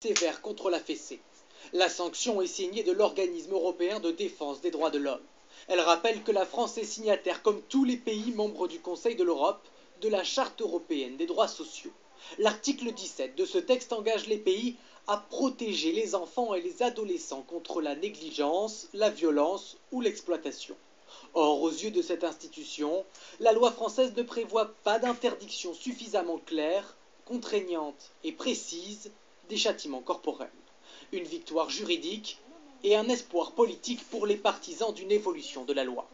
sévère contre la fessée. La sanction est signée de l'Organisme européen de défense des droits de l'homme. Elle rappelle que la France est signataire, comme tous les pays membres du Conseil de l'Europe, de la Charte européenne des droits sociaux. L'article 17 de ce texte engage les pays à protéger les enfants et les adolescents contre la négligence, la violence ou l'exploitation. Or, aux yeux de cette institution, la loi française ne prévoit pas d'interdiction suffisamment claire, contraignante et précise des châtiments corporels. Une victoire juridique et un espoir politique pour les partisans d'une évolution de la loi.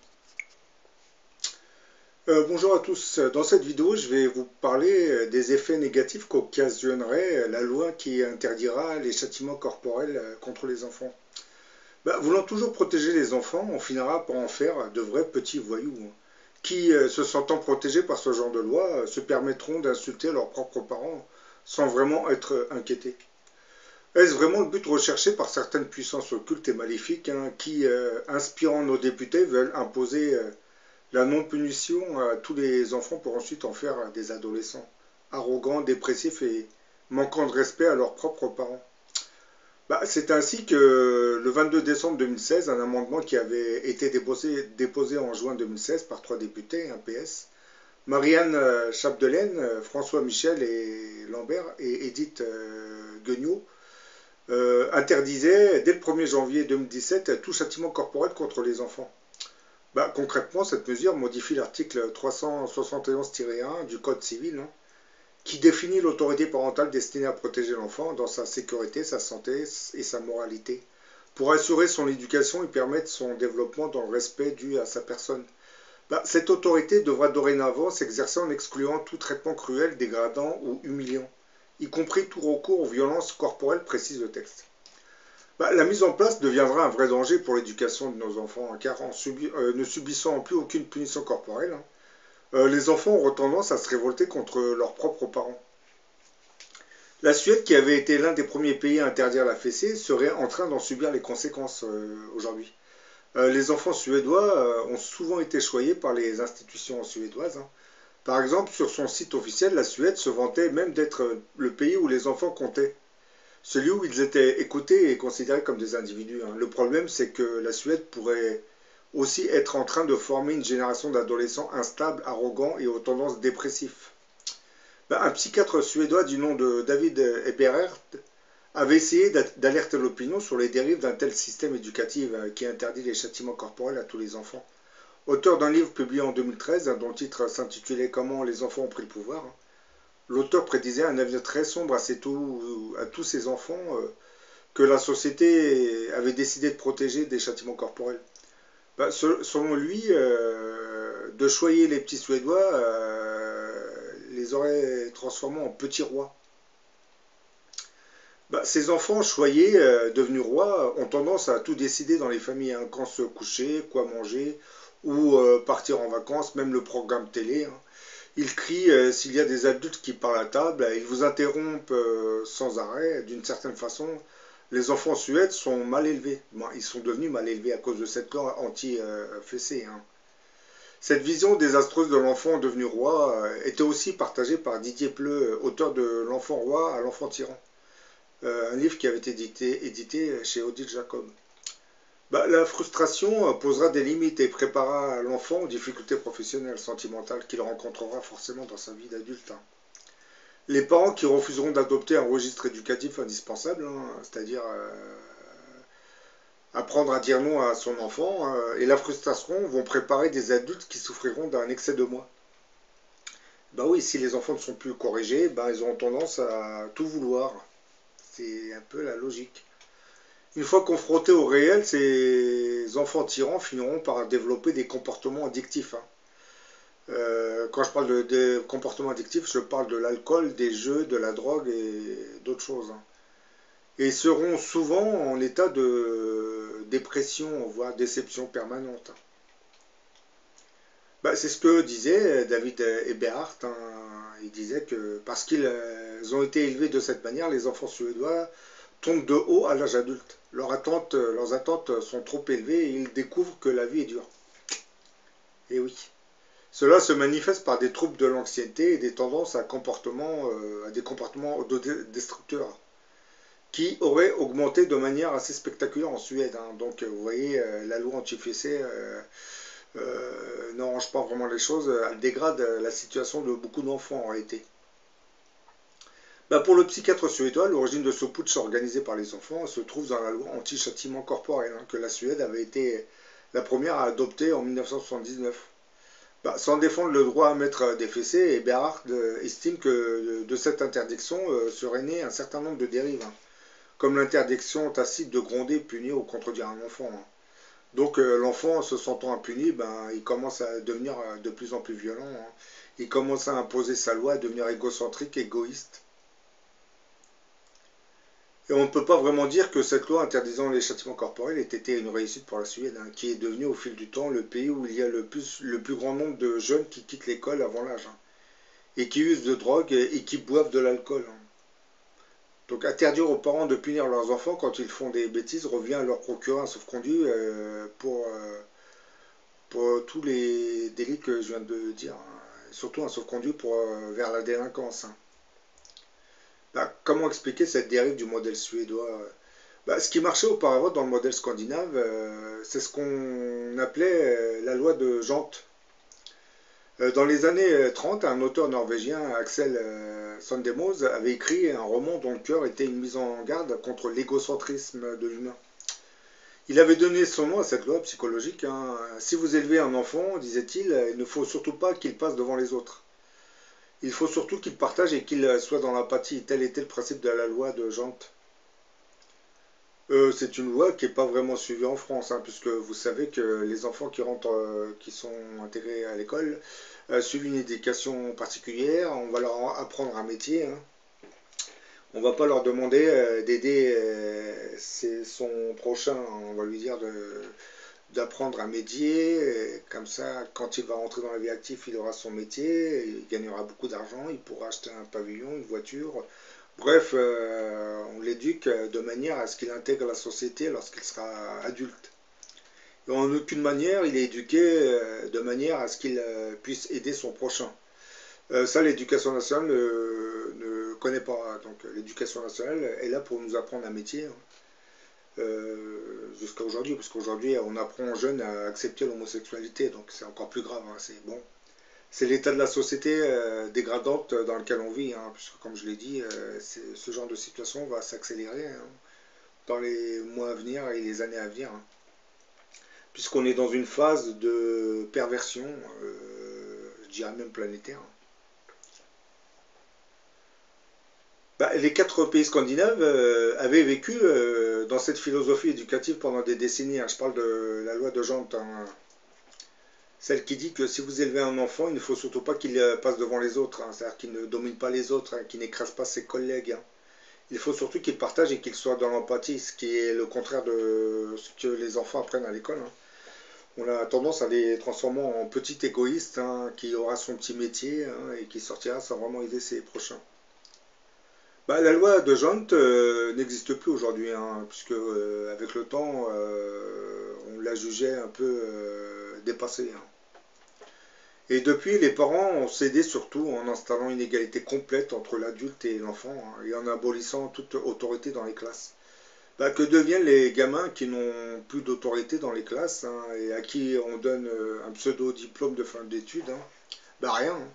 Bonjour à tous. Dans cette vidéo, je vais vous parler des effets négatifs qu'occasionnerait la loi qui interdira les châtiments corporels contre les enfants. Voulant toujours protéger les enfants, on finira par en faire de vrais petits voyous, qui, se sentant protégés par ce genre de loi, se permettront d'insulter leurs propres parents sans vraiment être inquiétés. Est-ce vraiment le but recherché par certaines puissances occultes et maléfiques qui, inspirant nos députés, veulent imposer la non-punition à tous les enfants pour ensuite en faire des adolescents, arrogants, dépressifs et manquant de respect à leurs propres parents? C'est ainsi que le 22 décembre 2016, un amendement qui avait été déposé en juin 2016 par 3 députés, un PS, Marianne Chapdelaine, François Michel et Lambert et Edith Guignot, interdisait dès le 1er janvier 2017 tout châtiment corporel contre les enfants. Concrètement, cette mesure modifie l'article 371-1 du Code civil, qui définit l'autorité parentale destinée à protéger l'enfant dans sa sécurité, sa santé et sa moralité, pour assurer son éducation et permettre son développement dans le respect dû à sa personne. Cette autorité devra dorénavant s'exercer en excluant tout traitement cruel, dégradant ou humiliant, y compris tout recours aux violences corporelles, précise le texte. La mise en place deviendra un vrai danger pour l'éducation de nos enfants, car ne subissant plus aucune punition corporelle, les enfants auront tendance à se révolter contre leurs propres parents. La Suède, qui avait été l'un des premiers pays à interdire la fessée, serait en train d'en subir les conséquences aujourd'hui. Les enfants suédois ont souvent été choyés par les institutions suédoises. Par exemple, sur son site officiel, la Suède se vantait même d'être le pays où les enfants comptaient. Celui où ils étaient écoutés et considérés comme des individus. Le problème, c'est que la Suède pourrait aussi être en train de former une génération d'adolescents instables, arrogants et aux tendances dépressives. Un psychiatre suédois du nom de David Eberhard avait essayé d'alerter l'opinion sur les dérives d'un tel système éducatif qui interdit les châtiments corporels à tous les enfants. Auteur d'un livre publié en 2013, dont le titre s'intitulait « Comment les enfants ont pris le pouvoir », l'auteur prédisait un avenir très sombre à tous ces enfants que la société avait décidé de protéger des châtiments corporels. Selon lui, de choyer les petits Suédois les aurait transformés en petits rois. Ces enfants choyés, devenus rois, ont tendance à tout décider dans les familles, quand se coucher, quoi manger, ou partir en vacances, même le programme télé. Ils crient s'il y a des adultes qui parlent à table, ils vous interrompent sans arrêt, d'une certaine façon. Les enfants en Suède sont mal élevés. Ils sont devenus mal élevés à cause de cette loi anti-fessée. Cette vision désastreuse de l'enfant devenu roi était aussi partagée par Didier Pleu, auteur de L'enfant roi à l'enfant tyran, un livre qui avait été édité chez Odile Jacob. La frustration posera des limites et préparera l'enfant aux difficultés professionnelles, sentimentales qu'il rencontrera forcément dans sa vie d'adulte. Les parents qui refuseront d'adopter un registre éducatif indispensable, c'est-à-dire apprendre à dire non à son enfant, et la frustration vont préparer des adultes qui souffriront d'un excès de moi. Oui, si les enfants ne sont plus corrigés, ils auront tendance à tout vouloir. C'est un peu la logique. Une fois confrontés au réel, ces enfants tyrans finiront par développer des comportements addictifs. Quand je parle de comportements addictifs, je parle de l'alcool, des jeux, de la drogue et d'autres choses. Et seront souvent en état de dépression, voire déception permanente. C'est ce que disait David Eberhard. Il disait que parce qu'ils ont été élevés de cette manière, les enfants suédois tombent de haut à l'âge adulte. Leurs attentes sont trop élevées et ils découvrent que la vie est dure. Et oui. Cela se manifeste par des troubles de l'anxiété et des tendances à des comportements autodestructeurs. qui aurait augmenté de manière assez spectaculaire en Suède. Hein. Donc vous voyez, la loi anti-fessée n'arrange pas vraiment les choses, elle dégrade la situation de beaucoup d'enfants en réalité. Bah, pour le psychiatre suédois, l'origine de ce putsch organisé par les enfants se trouve dans la loi anti-châtiment corporel, hein, que la Suède avait été la première à adopter en 1979. Bah, sans défendre le droit à mettre des fessées, Eberhard estime que de cette interdiction serait né un certain nombre de dérives, hein, comme l'interdiction tacite de gronder, punir ou contredire un enfant. Hein. Donc l'enfant, se sentant impuni, ben, il commence à devenir de plus en plus violent. Hein. Il commence à imposer sa loi, à devenir égocentrique, égoïste. Et on ne peut pas vraiment dire que cette loi interdisant les châtiments corporels ait été une réussite pour la Suède, hein, qui est devenue au fil du temps le pays où il y a le plus grand nombre de jeunes qui quittent l'école avant l'âge, hein, et qui usent de drogue et qui boivent de l'alcool. Hein. Donc interdire aux parents de punir leurs enfants quand ils font des bêtises revient à leur procurer un sauf-conduit pour tous les délits que je viens de dire, hein. Surtout un sauf-conduit vers la délinquance. Hein. Bah, comment expliquer cette dérive du modèle suédois? Bah, ce qui marchait auparavant dans le modèle scandinave, c'est ce qu'on appelait la loi de Jante. Dans les années 30, un auteur norvégien, Axel Sandemos, avait écrit un roman dont le cœur était une mise en garde contre l'égocentrisme de l'humain. Il avait donné son nom à cette loi psychologique. Hein. Si vous élevez un enfant, disait-il, il ne faut surtout pas qu'il passe devant les autres. Il faut surtout qu'il partage et qu'il soit dans l'empathie. Tel était le principe de la loi de Jante. C'est une loi qui n'est pas vraiment suivie en France, hein, puisque vous savez que les enfants qui rentrent, qui sont intégrés à l'école, suivent une éducation particulière. On va leur apprendre un métier. Hein. On ne va pas leur demander d'aider son prochain. On va lui dire d'apprendre un métier. Comme ça, quand il va rentrer dans la vie active, il aura son métier, il gagnera beaucoup d'argent, il pourra acheter un pavillon, une voiture. Bref, on l'éduque de manière à ce qu'il intègre la société lorsqu'il sera adulte. Et en aucune manière, il est éduqué de manière à ce qu'il puisse aider son prochain. Ça, l'éducation nationale ne connaît pas. Donc, l'éducation nationale est là pour nous apprendre un métier. Hein. Jusqu'à aujourd'hui, parce qu'aujourd'hui on apprend aux jeunes à accepter l'homosexualité, donc c'est encore plus grave, hein, c'est bon. C'est l'état de la société dégradante dans lequel on vit, hein, puisque comme je l'ai dit, ce genre de situation va s'accélérer hein, dans les mois à venir et les années à venir, hein, puisqu'on est dans une phase de perversion, je dirais même planétaire. Bah, les 4 pays scandinaves avaient vécu dans cette philosophie éducative pendant des décennies. Hein. Je parle de la loi de Jante, hein. Celle qui dit que si vous élevez un enfant, il ne faut surtout pas qu'il passe devant les autres. Hein. C'est-à-dire qu'il ne domine pas les autres, hein, qu'il n'écrase pas ses collègues. Hein. Il faut surtout qu'il partage et qu'il soit dans l'empathie, ce qui est le contraire de ce que les enfants apprennent à l'école. Hein. On a tendance à les transformer en petits égoïstes, hein, qui aura son petit métier hein, et qui sortira sans vraiment aider ses prochains. Bah, la loi de Jante n'existe plus aujourd'hui, hein, puisque avec le temps, on la jugeait un peu dépassée. Hein. Et depuis, les parents ont cédé surtout en installant une égalité complète entre l'adulte et l'enfant, hein, et en abolissant toute autorité dans les classes. Bah, que deviennent les gamins qui n'ont plus d'autorité dans les classes hein, et à qui on donne un pseudo-diplôme de fin d'études? Hein. Bah rien. Hein.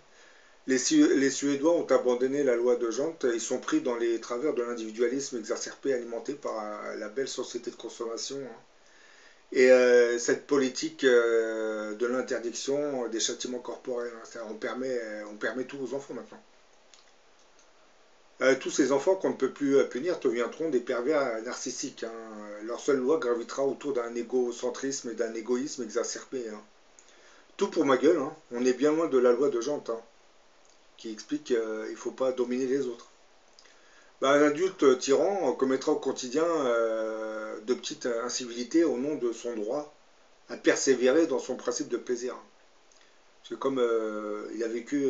Les Suédois ont abandonné la loi de Jante, ils sont pris dans les travers de l'individualisme exacerbé alimenté par la belle société de consommation. Hein. Et cette politique de l'interdiction des châtiments corporels, hein, on permet tout aux enfants maintenant. Tous ces enfants qu'on ne peut plus punir deviendront des pervers narcissiques. Hein. Leur seule loi gravitera autour d'un égocentrisme et d'un égoïsme exacerbé. Hein. Tout pour ma gueule, hein. On est bien loin de la loi de Jante. Hein, qui explique qu'il ne faut pas dominer les autres. Bah, un adulte tyran commettra au quotidien de petites incivilités au nom de son droit à persévérer dans son principe de plaisir. Parce que comme il a vécu,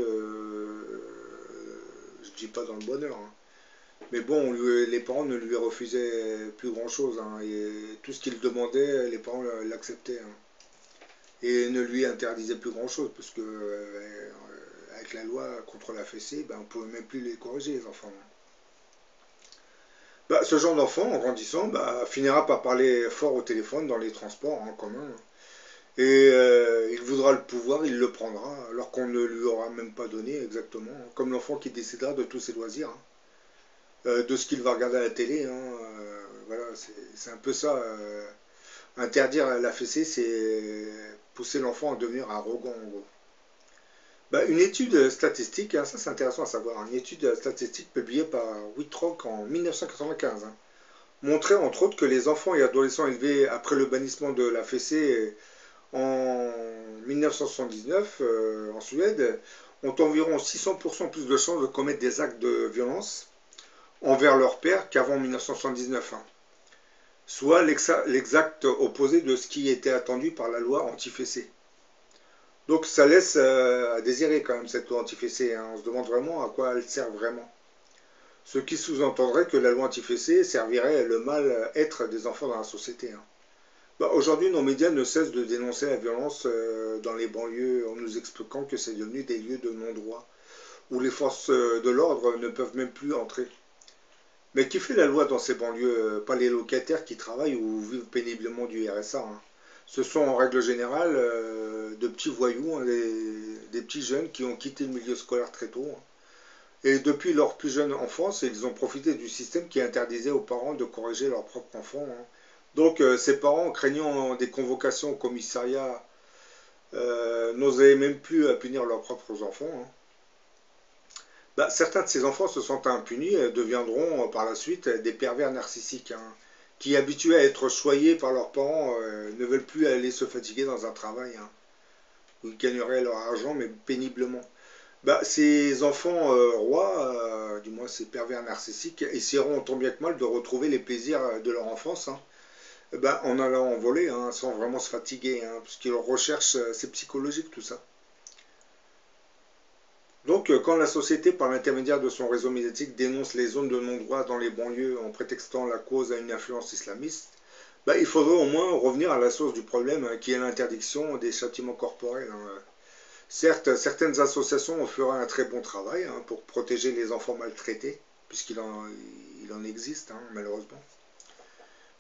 je ne dis pas dans le bonheur, hein, mais bon, les parents ne lui refusaient plus grand-chose. Hein, et tout ce qu'il demandait, les parents l'acceptaient. Hein, et ne lui interdisaient plus grand-chose, parce que avec la loi contre la fessée, ben, on ne pouvait même plus les corriger, les enfants. Bah, ce genre d'enfant, en grandissant, finira par parler fort au téléphone dans les transports en commun. Et il voudra le pouvoir, il le prendra, alors qu'on ne lui aura même pas donné exactement. Comme l'enfant qui décidera de tous ses loisirs, de ce qu'il va regarder à la télé. Voilà, c'est un peu ça. Interdire la fessée, c'est pousser l'enfant à devenir arrogant, en gros. Une étude statistique, ça c'est intéressant à savoir, une étude statistique publiée par Whitrock en 1995 montrait entre autres que les enfants et adolescents élevés après le bannissement de la fessée en 1979 en Suède ont environ 600% plus de chances de commettre des actes de violence envers leur père qu'avant 1979, soit l'exact opposé de ce qui était attendu par la loi anti-fessée. Donc ça laisse à désirer quand même cette loi anti-fessée. On se demande vraiment à quoi elle sert vraiment. Ce qui sous-entendrait que la loi anti-fessée servirait le mal-être des enfants dans la société. Aujourd'hui, nos médias ne cessent de dénoncer la violence dans les banlieues en nous expliquant que c'est devenu des lieux de non-droit, où les forces de l'ordre ne peuvent même plus entrer. Mais qui fait la loi dans ces banlieues? Pas les locataires qui travaillent ou vivent péniblement du RSA. Ce sont en règle générale de petits voyous, des petits jeunes qui ont quitté le milieu scolaire très tôt. Et depuis leur plus jeune enfance, ils ont profité du système qui interdisait aux parents de corriger leurs propres enfants. Donc ces parents, craignant des convocations au commissariat, n'osaient même plus punir leurs propres enfants. Certains de ces enfants se sentent impunis deviendront par la suite des pervers narcissiques, qui, habitués à être choyés par leurs parents, ne veulent plus aller se fatiguer dans un travail, où ils gagneraient leur argent, mais péniblement. Ces enfants rois, du moins ces pervers narcissiques, essaieront tant bien que mal de retrouver les plaisirs de leur enfance, en allant en voler, sans vraiment se fatiguer, parce qu'ils recherchent, c'est psychologique tout ça. Donc, quand la société, par l'intermédiaire de son réseau médiatique, dénonce les zones de non-droit dans les banlieues en prétextant la cause à une influence islamiste, il faudrait au moins revenir à la source du problème, qui est l'interdiction des châtiments corporels. Certes, certaines associations feraient un très bon travail pour protéger les enfants maltraités, puisqu'il en existe, malheureusement.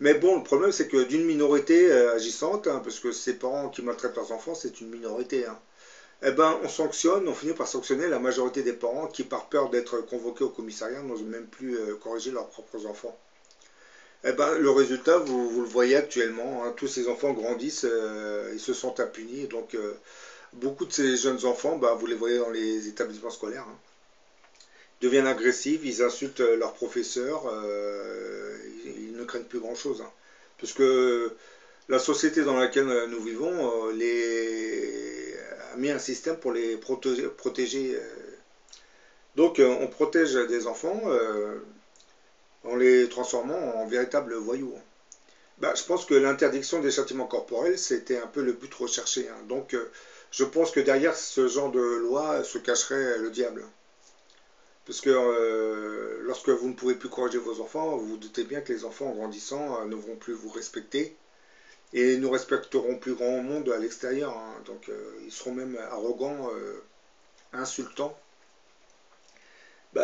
Mais bon, le problème, c'est que d'une minorité agissante, parce que ces parents qui maltraitent leurs enfants, c'est une minorité, on finit par sanctionner la majorité des parents qui, par peur d'être convoqués au commissariat, n'osent même plus corriger leurs propres enfants. Le résultat, vous le voyez actuellement, tous ces enfants grandissent, ils se sentent impunis, donc beaucoup de ces jeunes enfants, vous les voyez dans les établissements scolaires, deviennent agressifs, ils insultent leurs professeurs, ils ne craignent plus grand-chose. Parce que la société dans laquelle nous vivons a mis un système pour les protéger. Donc on protège des enfants en les transformant en véritables voyous. Je pense que l'interdiction des châtiments corporels, c'était un peu le but recherché. Donc je pense que derrière ce genre de loi se cacherait le diable. Parce que lorsque vous ne pouvez plus corriger vos enfants, vous vous doutez bien que les enfants, en grandissant, ne vont plus vous respecter et ne respecteront plus grand monde à l'extérieur. Donc ils seront même arrogants, insultants.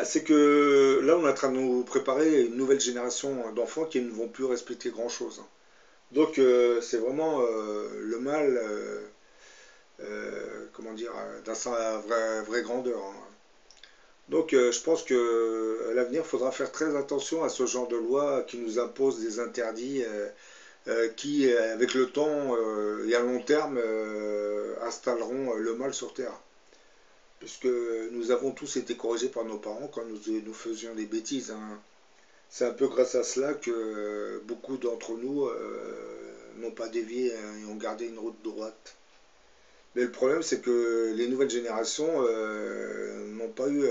C'est que là, on est en train de nous préparer une nouvelle génération d'enfants qui ne vont plus respecter grand-chose. Donc c'est vraiment le mal, comment dire, dans sa vraie grandeur. Donc je pense qu'à l'avenir, il faudra faire très attention à ce genre de loi qui nous impose des interdits qui, avec le temps et à long terme, installeront le mal sur Terre. Puisque nous avons tous été corrigés par nos parents quand nous faisions des bêtises. C'est un peu grâce à cela que beaucoup d'entre nous n'ont pas dévié et ont gardé une route droite. Mais le problème, c'est que les nouvelles générations n'ont pas eu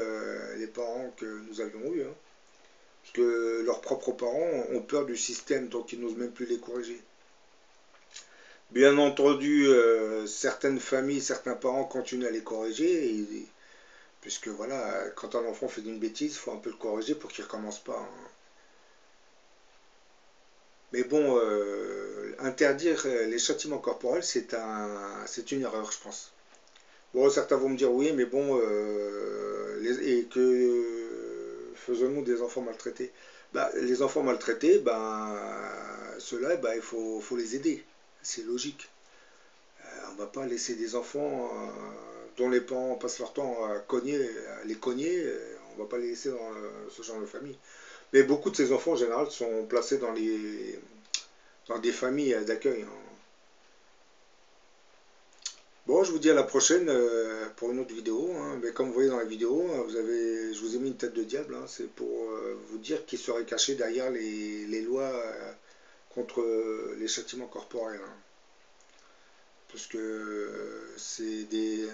les parents que nous avions eus. Parce que leurs propres parents ont peur du système, donc ils n'osent même plus les corriger. Bien entendu, certaines familles, certains parents continuent à les corriger, puisque voilà, quand un enfant fait une bêtise, il faut un peu le corriger pour qu'il ne recommence pas. Mais bon, interdire les châtiments corporels, c'est une erreur, je pense. Bon, certains vont me dire oui, mais bon, et que faisons-nous des enfants maltraités? Bah, les enfants maltraités, ben, ceux-là, ben, faut les aider. C'est logique. On ne va pas laisser des enfants dont les parents passent leur temps à les cogner. On ne va pas les laisser dans ce genre de famille. Mais beaucoup de ces enfants, en général, sont placés dans des familles d'accueil, hein. Bon, je vous dis à la prochaine pour une autre vidéo, hein. Mais comme vous voyez dans la vidéo, je vous ai mis une tête de diable, hein. C'est pour vous dire qui serait caché derrière les lois contre les châtiments corporels, hein. Parce que c'est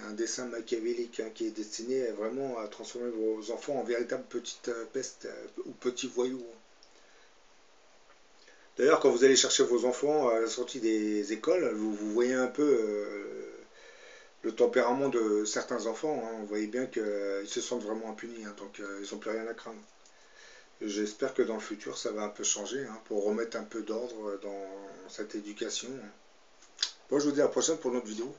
un dessin machiavélique, hein, qui est destiné vraiment à transformer vos enfants en véritables petites pestes ou petits voyous. D'ailleurs, quand vous allez chercher vos enfants à la sortie des écoles, vous voyez un peu le tempérament de certains enfants, hein. Vous voyez bien qu'ils se sentent vraiment impunis, hein, donc ils n'ont plus rien à craindre. J'espère que dans le futur, ça va un peu changer, hein, pour remettre un peu d'ordre dans cette éducation, hein. Bon, je vous dis à la prochaine pour une autre vidéo.